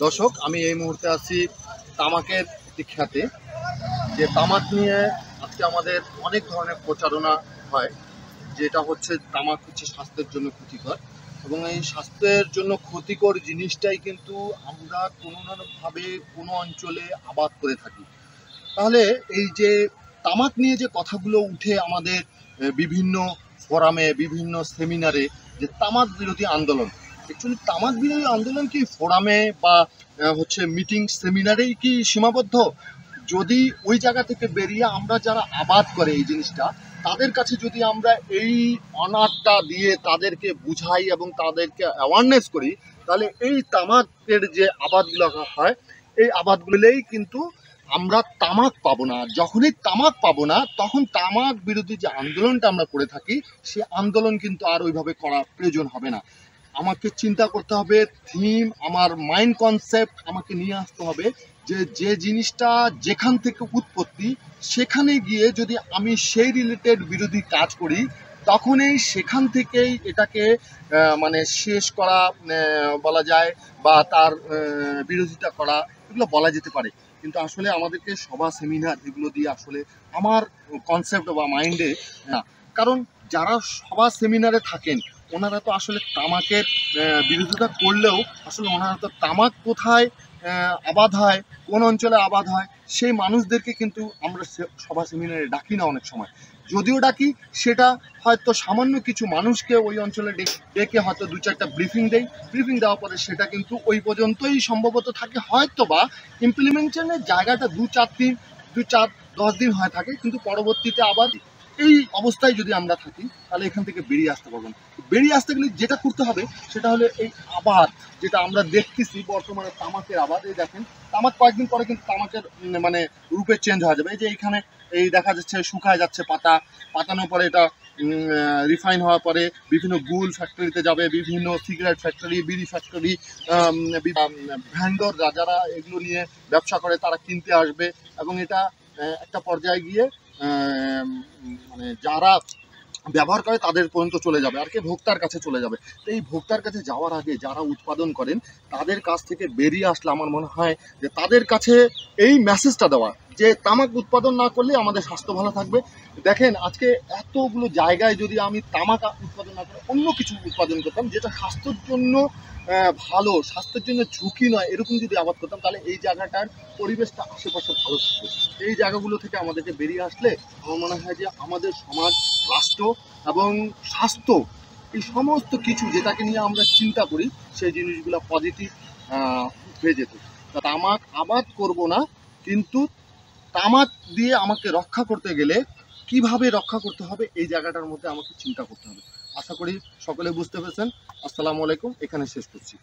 দর্শক, আমি এই মুহূর্তে আছি তামাকের একটি খ্যাতে, যে তামাক নিয়ে আজকে আমাদের অনেক ধরনের প্রচারণা হয়, যেটা হচ্ছে তামাক হচ্ছে স্বাস্থ্যের জন্য ক্ষতিকর, এবং এই স্বাস্থ্যের জন্য ক্ষতিকর জিনিসটাই কিন্তু আমরা কোনো না ভাবে কোনো অঞ্চলে আবাদ করে থাকি। তাহলে এই যে তামাক নিয়ে যে কথাগুলো উঠে আমাদের বিভিন্ন ফোরামে, বিভিন্ন সেমিনারে, যে তামাক বিরোধী আন্দোলন, অ্যাকচুয়ালি তামাক বিরোধী আন্দোলন কি ফোরামে বা হচ্ছে মিটিং সেমিনারেই কি সীমাবদ্ধ? যদি ওই জায়গা থেকে বেরিয়ে আমরা যারা আবাদ করে এই জিনিসটা, তাদের কাছে যদি আমরা এই অনারটা দিয়ে তাদেরকে বুঝাই এবং তাদেরকে অ্যাওয়ারনেস করি, তাহলে এই তামাকের যে আবাদগুলো হয়, এই আবাদগুলোই কিন্তু আমরা তামাক পাবো না। যখনই তামাক পাবো না, তখন তামাক বিরোধী যে আন্দোলনটা আমরা করে থাকি, সে আন্দোলন কিন্তু আর ওইভাবে করা প্রয়োজন হবে না। আমাকে চিন্তা করতে হবে, থিম, আমার মাইন্ড কনসেপ্ট আমাকে নিয়ে আসতে হবে, যে যে জিনিসটা যেখান থেকে উৎপত্তি, সেখানে গিয়ে যদি আমি সেই রিলেটেড বিরোধী কাজ করি, তখনই সেখান থেকেই এটাকে মানে শেষ করা বলা যায়, বা তার বিরোধিতা করা, এগুলো বলা যেতে পারে। কিন্তু আসলে আমাদেরকে সভা সেমিনার এগুলো দিয়ে আসলে আমার কনসেপ্ট বা মাইন্ডে না। কারণ যারা সভা সেমিনারে থাকেন, ওনারা তো আসলে তামাকের বিরোধিতা করলেও আসলে ওনারা তো তামাক কোথায় আবাদ হয়, কোন অঞ্চলে আবাদ হয়, সেই মানুষদেরকে কিন্তু আমরা সভা সেমিনারে ডাকি না। অনেক সময় যদিও ডাকি, সেটা হয়তো সামান্য কিছু মানুষকে ওই অঞ্চলে ডেকে হয়তো দু চারটা ব্রিফিং দেয়। ব্রিফিং দেওয়ার পরে সেটা কিন্তু ওই পর্যন্তই সম্ভবত থাকে, হয়তো বা ইমপ্লিমেন্টেশনের জায়গাটা 2-4 10 দিন হয়ে থাকে, কিন্তু পরবর্তীতে আবার এই অবস্থায় যদি আমরা থাকি, তাহলে এখান থেকে বেরিয়ে আসতে পারবো না। বেরিয়ে আসতে গেলে যেটা করতে হবে, সেটা হলো এই আবাদ, যেটা আমরা দেখতেছি বর্তমানে তামাকের আবাদ। এই দেখেন, তামাক কয়েকদিন পরে কিন্তু তামাকের মানে রূপে চেঞ্জ হয়ে যাবে। এই যে এইখানে এই দেখা যাচ্ছে শুকায় যাচ্ছে পাতা, পাতানোর পরে এটা রিফাইন হওয়ার পরে বিভিন্ন গুল ফ্যাক্টরিতে যাবে, বিভিন্ন সিগারেট ফ্যাক্টরি, বিড়ি ফ্যাক্টরি, ভ্যান্ডররা যারা এগুলো নিয়ে ব্যবসা করে, তারা কিনতে আসবে, এবং এটা একটা পর্যায়ে গিয়ে মানে যারা ব্যবহার করে তাদের পর্যন্ত চলে যাবে, আর কি ভোক্তার কাছে চলে যাবে। তো এই ভোক্তার কাছে যাওয়ার আগে যারা উৎপাদন করেন, তাদের কাছ থেকে বেরিয়ে আসলে আমার মনে হয় যে তাদের কাছে এই মেসেজটা দেওয়া, যে তামাক উৎপাদন না করলে আমাদের স্বাস্থ্য ভালো থাকবে। দেখেন, আজকে এতগুলো জায়গায় যদি আমি তামাক উৎপাদন না করে অন্য কিছু উৎপাদন করতাম, যেটা স্বাস্থ্যের জন্য ভালো, স্বাস্থ্যের জন্য ঝুঁকি নয়, এরকম যদি আবাদ করতাম, তাহলে এই জায়গাটার পরিবেশটা আশেপাশে ভালো থাকবে। এই জায়গাগুলো থেকে আমাদেরকে বেরিয়ে আসলে আমার মনে হয় যে আমাদের সমাজ, রাষ্ট্র এবং স্বাস্থ্য, এই সমস্ত কিছু যেটাকে নিয়ে আমরা চিন্তা করি, সেই জিনিসগুলো পজিটিভ হয়ে যেত। তামাক আবাদ করব না, কিন্তু তামাক দিয়ে আমাকে রক্ষা করতে গেলে কিভাবে রক্ষা করতে হবে, এই জায়গাটার মধ্যে আমাকে চিন্তা করতে হবে। আশা করি সকলে বুঝতে পেরেছেন। আসসালামু আলাইকুম, এখানে শেষ করছি।